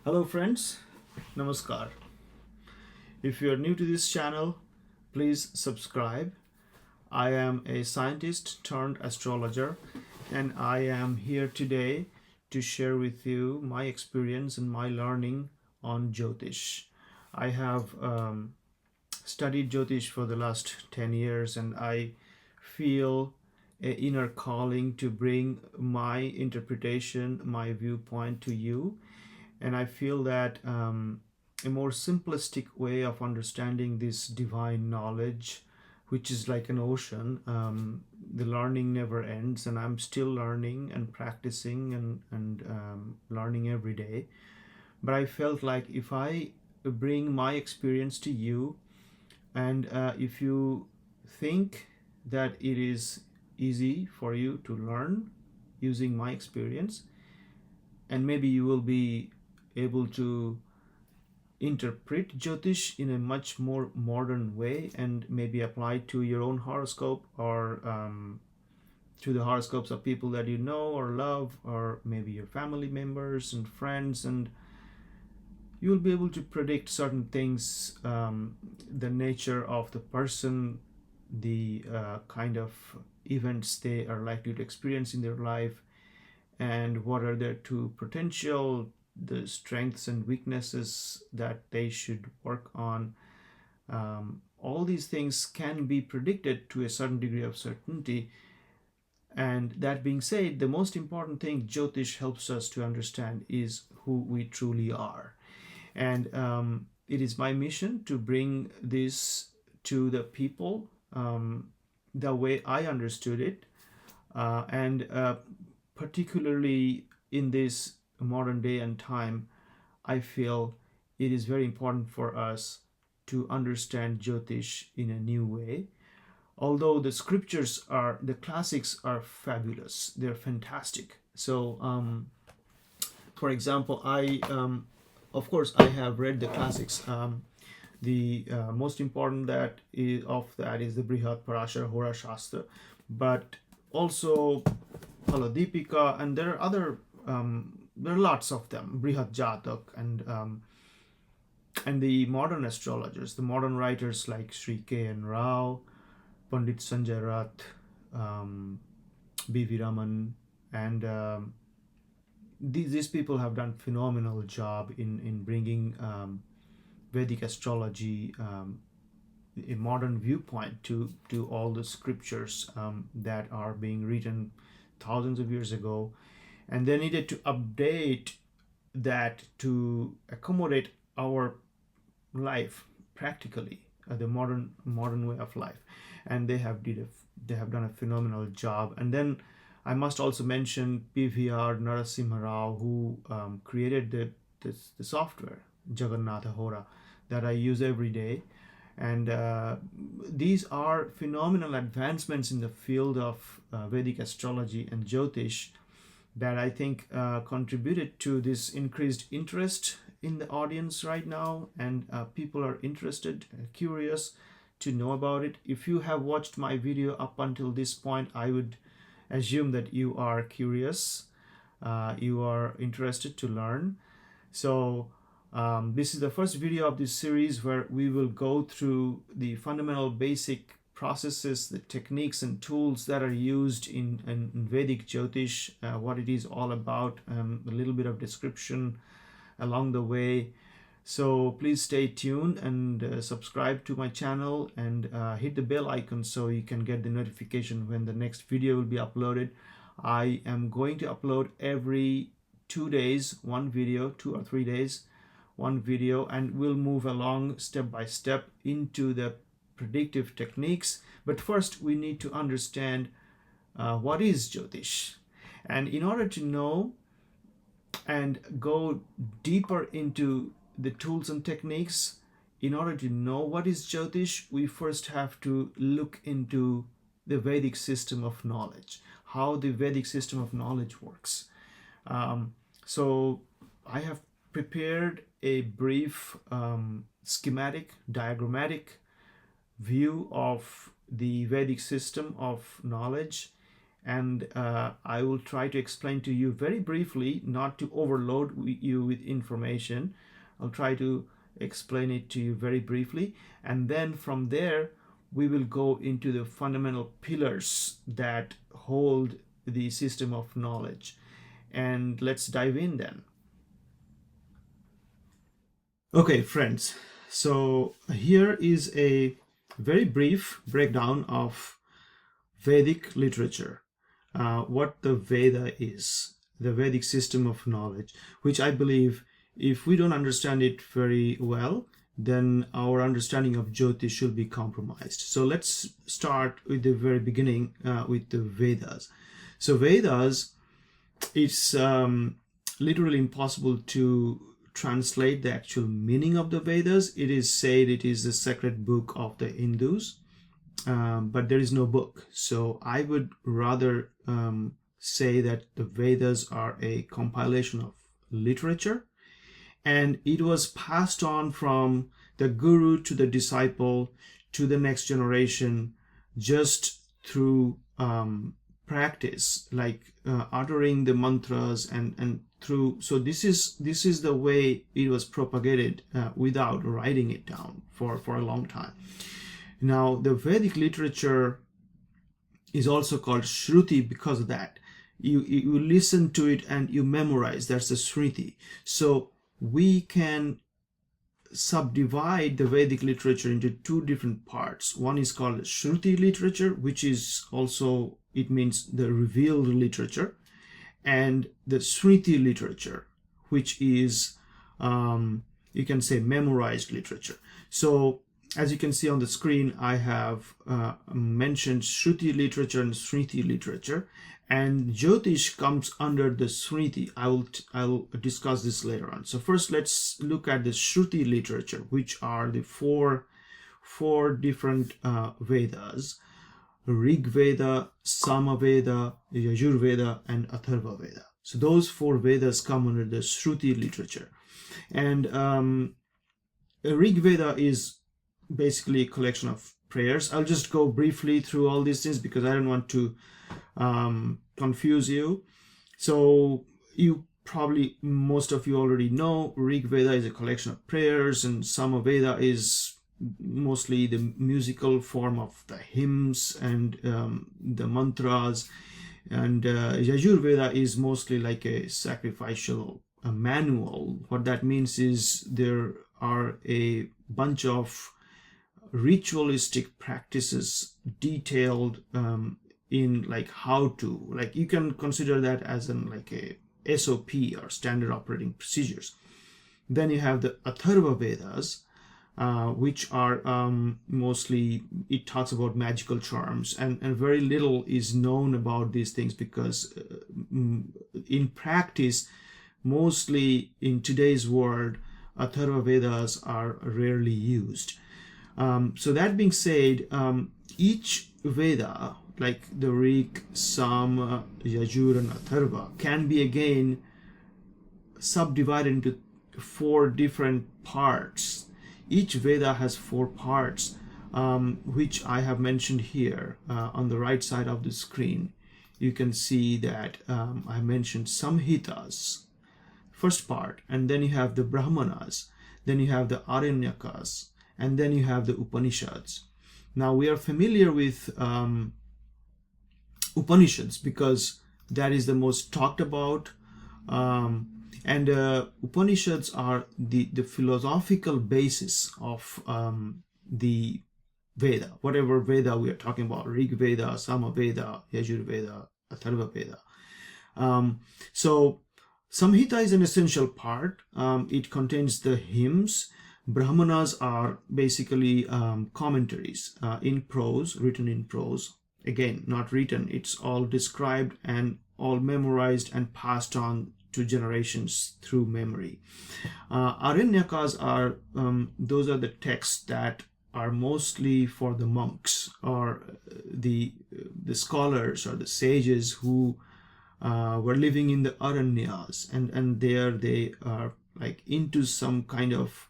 Hello friends, Namaskar. If you are new to this channel, please subscribe. I am a scientist turned astrologer and I am here today to share with you my experience and my learning on Jyotish. I have studied Jyotish for the last 10 years and I feel a inner calling to bring my interpretation, my viewpoint to you, and I feel that a more simplistic way of understanding this divine knowledge, which is like an ocean, the learning never ends, and I'm still learning and practicing and learning every day. But I felt like if I bring my experience to you, and if you think that it is easy for you to learn using my experience, and maybe you will be able to interpret Jyotish in a much more modern way and maybe apply it to your own horoscope or to the horoscopes of people that you know or love, or maybe your family members and friends, and you will be able to predict certain things, the nature of the person, the kind of events they are likely to experience in their life, and what are their two potential, the strengths and weaknesses that they should work on. All these things can be predicted to a certain degree of certainty. And that being said, the most important thing Jyotish helps us to understand is who we truly are. And it is my mission to bring this to the people the way I understood it. And particularly in this modern day and time, I feel it is very important for us to understand Jyotish in a new way. Although the scriptures are, the classics are fabulous, they're fantastic. So, for example, of course, I have read the classics. The most important of that is the Brihat Parashar Hora Shastra, but also Paladipika, and there are other. There are lots of them, Brihat Jatak, and the modern astrologers, the modern writers like Sri K. N. Rao, Pandit Sanjay Rath, B.V. Raman, and these people have done phenomenal job in bringing Vedic astrology, a modern viewpoint to all the scriptures that are being written thousands of years ago, and they needed to update that to accommodate our life practically, the modern way of life, and they have done a phenomenal job. And then I must also mention PVR Narasimha Rao, who created the software Jagannatha Hora that I use every day. And these are phenomenal advancements in the field of Vedic astrology and Jyotish that I think contributed to this increased interest in the audience right now, and people are interested, curious to know about it. If you have watched my video up until this point, I would assume that you are curious, you are interested to learn. So this is the first video of this series where we will go through the fundamental basic processes, the techniques and tools that are used in Vedic Jyotish, what it is all about, a little bit of description along the way. So please stay tuned and subscribe to my channel, and hit the bell icon so you can get the notification when the next video will be uploaded. I am going to upload every 2 days, one video, 2 or 3 days, one video, and we'll move along step by step into the predictive techniques. But first, we need to understand what is Jyotish. And in order to know and go deeper into the tools and techniques, in order to know what is Jyotish, we first have to look into the Vedic system of knowledge, how the Vedic system of knowledge works. So I have prepared a brief schematic, diagrammatic view of the Vedic system of knowledge, and I will try to explain to you very briefly, not to overload you with information. I'll try to explain it to you very briefly, and then from there we will go into the fundamental pillars that hold the system of knowledge. And let's dive in then. Okay, friends, so here is a very brief breakdown of Vedic literature, what the Veda is, the Vedic system of knowledge, which I believe if we don't understand it very well, then our understanding of Jyotish should be compromised. So let's start with the very beginning, with the Vedas. So Vedas, it's literally impossible to translate the actual meaning of the Vedas. It is said it is the sacred book of the Hindus, but there is no book. So I would rather say that the Vedas are a compilation of literature, and it was passed on from the guru to the disciple to the next generation just through practice, like uttering the mantras and through. So this is the way it was propagated without writing it down for a long time. Now the Vedic literature is also called Shruti because of that. You listen to it and you memorize. That's the Shruti. So we can subdivide the Vedic literature into two different parts. One is called Shruti literature, which is also, it means the revealed literature, and the Smriti literature, which is, you can say, memorized literature. So as you can see on the screen, I have mentioned Shruti literature and Smriti literature, and Jyotish comes under the Smriti. I'll discuss this later on. So first, let's look at the Shruti literature, which are the four different Vedas: Rig Veda, Sama Veda, Yajur Veda, and Atharva Veda. So those four Vedas come under the Shruti literature. And Rig Veda is basically a collection of prayers. I'll just go briefly through all these things because I don't want to confuse you. So you probably, most of you already know, Rig Veda is a collection of prayers, and Sama Veda is mostly the musical form of the hymns and the mantras, and Yajur Veda is mostly like a sacrificial manual. What that means is there are a bunch of ritualistic practices detailed in like how to, like you can consider that as an like a SOP or standard operating procedures. Then you have the Atharva Vedas, which are mostly, it talks about magical charms, and very little is known about these things because in practice, mostly in today's world, Atharva Vedas are rarely used. So that being said, each Veda, like the Rig, Sama, Yajur, and Atharva, can be again subdivided into four different parts. Each Veda has four parts, which I have mentioned here on the right side of the screen. You can see that I mentioned Samhitas, first part, and then you have the Brahmanas, then you have the Aranyakas, and then you have the Upanishads. Now we are familiar with Upanishads because that is the most talked about, and Upanishads are the philosophical basis of the Veda, whatever Veda we are talking about: Rig Veda, Sama Veda, Yajur Veda, Atharva Veda. So Samhita is an essential part. It contains the hymns. Brahmanas are basically commentaries in prose, written in prose. Again, not written, it's all described and all memorized and passed on to generations through memory. Aranyakas are, those are the texts that are mostly for the monks or the scholars or the sages who were living in the Aranyas, and there they are like into some kind of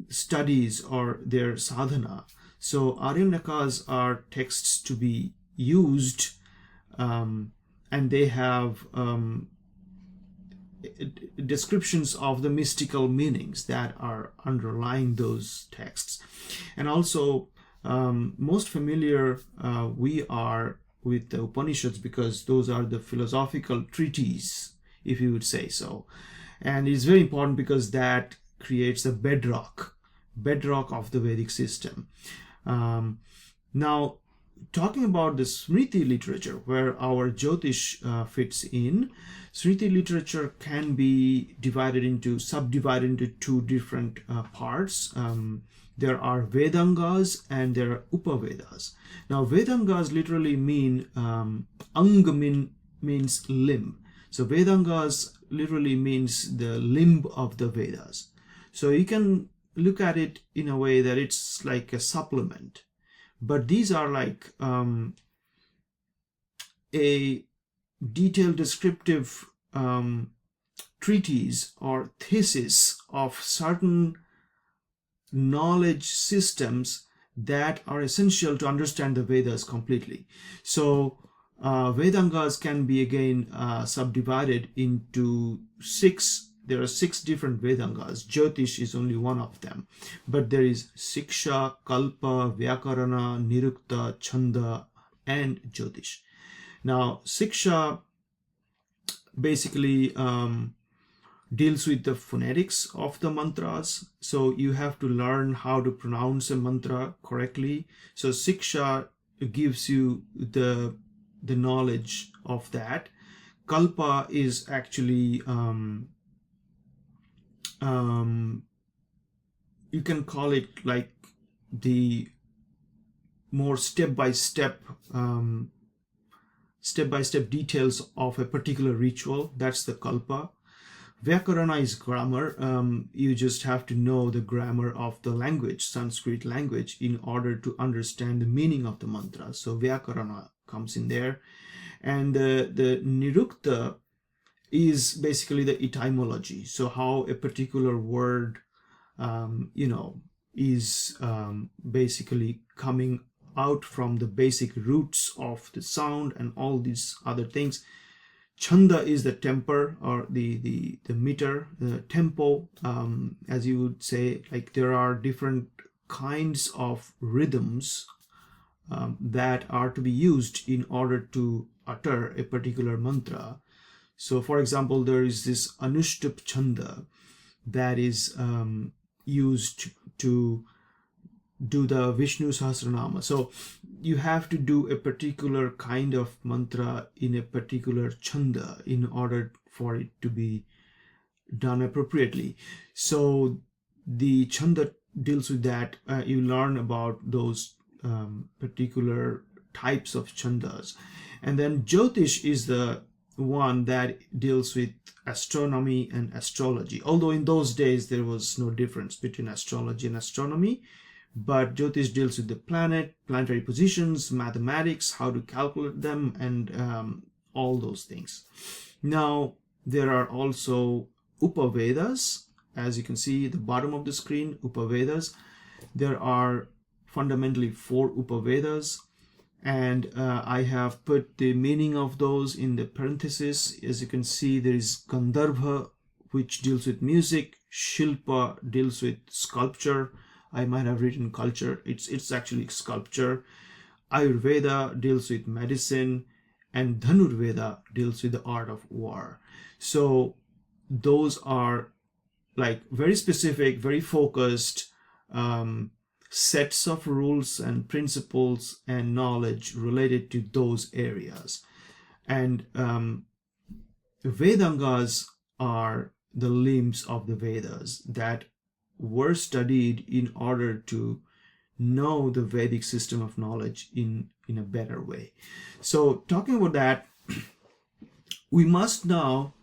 studies or their sadhana. So Aranyakas are texts to be used, and they have descriptions of the mystical meanings that are underlying those texts. And also, most familiar we are with the Upanishads, because those are the philosophical treatises, if you would say so. And it's very important because that creates a bedrock of the Vedic system. Now, talking about the Smriti literature, where our Jyotish fits in, Smriti literature can be subdivided into two different parts. There are Vedangas and there are Upavedas. Now, Vedangas literally mean, Ang means limb. So Vedangas literally means the limb of the Vedas. So you can look at it in a way that it's like a supplement. But these are like a detailed descriptive treatise or thesis of certain knowledge systems that are essential to understand the Vedas completely. So Vedangas can be again subdivided into 6. There are 6 different Vedangas. Jyotish is only one of them. But there is Siksha, Kalpa, Vyakarana, Nirukta, Chanda, and Jyotish. Now, Siksha basically deals with the phonetics of the mantras. So you have to learn how to pronounce a mantra correctly. So Siksha gives you the knowledge of that. Kalpa is actually you can call it like the more step-by-step details of a particular ritual. That's the Kalpa. Vyakarana is grammar. You just have to know the grammar of the language, Sanskrit language, in order to understand the meaning of the mantra. So Vyakarana comes in there. And the Nirukta is basically the etymology. So how a particular word, is basically coming out from the basic roots of the sound and all these other things. Chanda is the temper or the meter, the tempo, as you would say. Like there are different kinds of rhythms that are to be used in order to utter a particular mantra. So, for example, there is this Anushtup Chanda that is used to do the Vishnu Sahasranama. So you have to do a particular kind of mantra in a particular chanda in order for it to be done appropriately. So the chanda deals with that. You learn about those particular types of chandas. And then Jyotish is the one that deals with astronomy and astrology. Although in those days there was no difference between astrology and astronomy, but Jyotish deals with the planetary positions, mathematics, how to calculate them, and all those things. Now, there are also Upavedas. As you can see at the bottom of the screen, Upavedas. There are fundamentally 4 Upavedas, and I have put the meaning of those in the parenthesis. As you can see, there is Gandharva, which deals with music. Shilpa deals with sculpture. I might have written culture. It's actually sculpture. Ayurveda deals with medicine, and Dhanurveda deals with the art of war. So those are like very specific, very focused sets of rules and principles and knowledge related to those areas. And Vedangas are the limbs of the Vedas that were studied in order to know the Vedic system of knowledge in a better way. So talking about that, we must now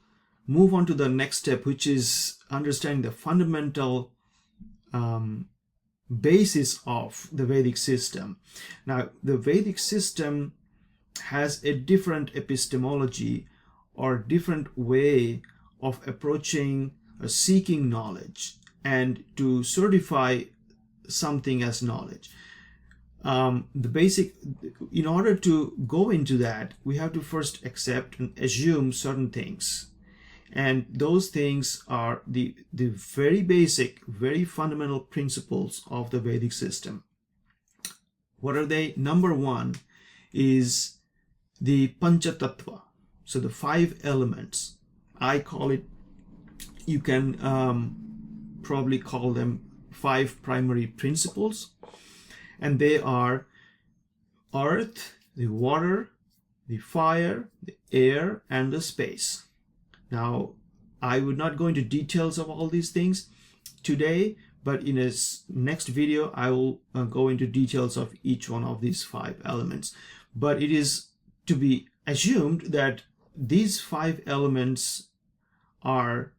move on to the next step, which is understanding the fundamental basis of the Vedic system. Now, the Vedic system has a different epistemology or different way of approaching or seeking knowledge and to certify something as knowledge. the basic, in order to go into that, we have to first accept and assume certain things. And those things are the very basic, very fundamental principles of the Vedic system. What are they? Number one is the Panchatattva. So the 5 elements. I call it, you can probably call them 5 primary principles. And they are earth, the water, the fire, the air, and the space. Now, I would not go into details of all these things today, but in a next video, I will go into details of each one of these 5 elements. But it is to be assumed that these 5 elements are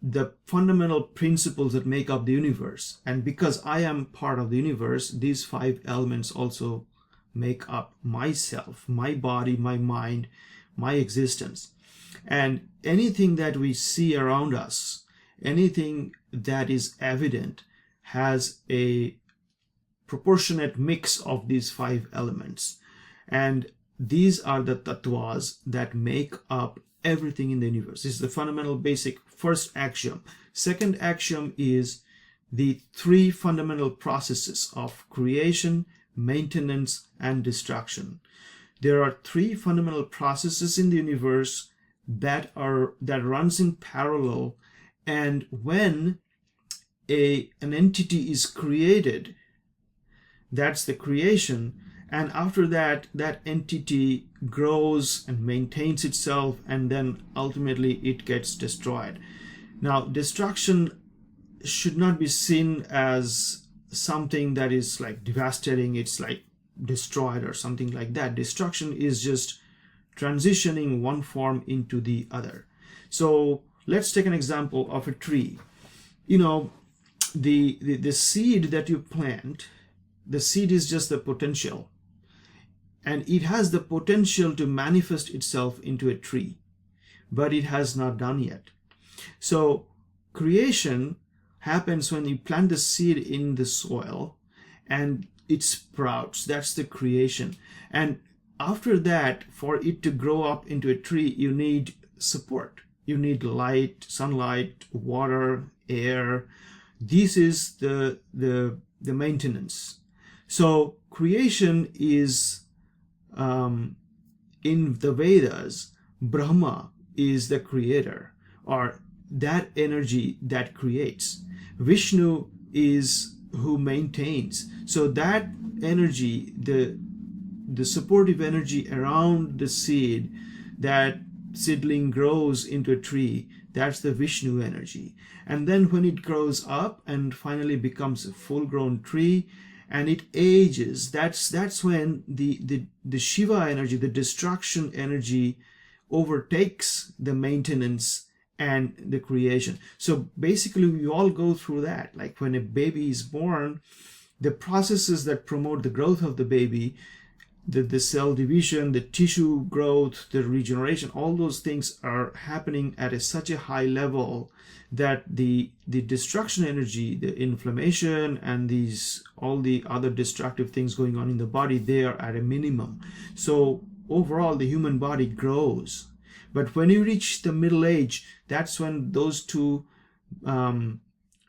the fundamental principles that make up the universe. And because I am part of the universe, these 5 elements also make up myself, my body, my mind, my existence. And anything that we see around us, anything that is evident, has a proportionate mix of these 5 elements. And these are the tattvas that make up everything in the universe. This is the fundamental basic first axiom. Second axiom is the 3 fundamental processes of creation, maintenance, and destruction. There are 3 fundamental processes in the universe that runs in parallel, and when an entity is created, that's the creation, and after that entity grows and maintains itself, and then ultimately it gets destroyed. Now, destruction should not be seen as something that is like devastating, it's like destroyed or something like that. Destruction is just transitioning one form into the other. So let's take an example of a tree. You know, the seed that you plant, the seed is just the potential, and it has the potential to manifest itself into a tree, but it has not done yet. So creation happens when you plant the seed in the soil and it sprouts. That's the creation. And after that, for it to grow up into a tree, you need support. You need light, sunlight, water, air. This is the maintenance. So creation is, in the Vedas, Brahma is the creator, or that energy that creates. Vishnu is who maintains. So that energy, the supportive energy around the seed, that seedling grows into a tree, that's the Vishnu energy. And then when it grows up and finally becomes a full-grown tree and it ages, that's when the Shiva energy, the destruction energy, overtakes the maintenance and the creation. So basically we all go through that. Like when a baby is born, the processes that promote the growth of the baby, the cell division, the tissue growth, the regeneration, all those things are happening at such a high level that the destruction energy, the inflammation, and all the other destructive things going on in the body, they are at a minimum. So overall the human body grows. But when you reach the middle age, that's when those 2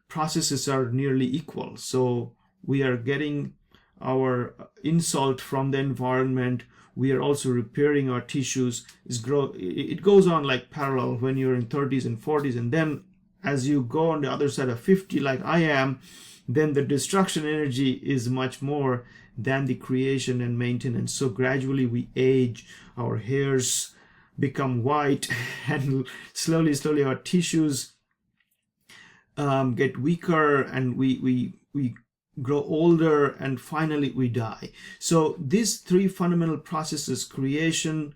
processes are nearly equal. So we are getting our insult from the environment. We are also repairing our tissues. It goes on like parallel when you're in 30s and 40s. And then as you go on the other side of 50, like I am, then the destruction energy is much more than the creation and maintenance. So gradually we age, our hairs become white, and slowly our tissues get weaker, and we grow older, and finally we die. So these 3 fundamental processes, creation,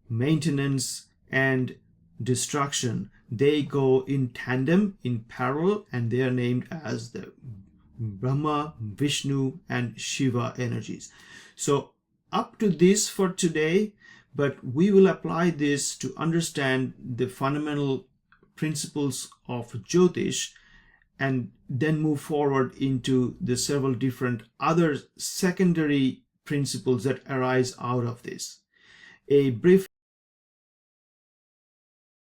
maintenance, and destruction, they go in tandem, in parallel, and they are named as the Brahma, Vishnu, and Shiva energies. So up to this for today, but we will apply this to understand the fundamental principles of Jyotish and then move forward into the several different other secondary principles that arise out of this. A brief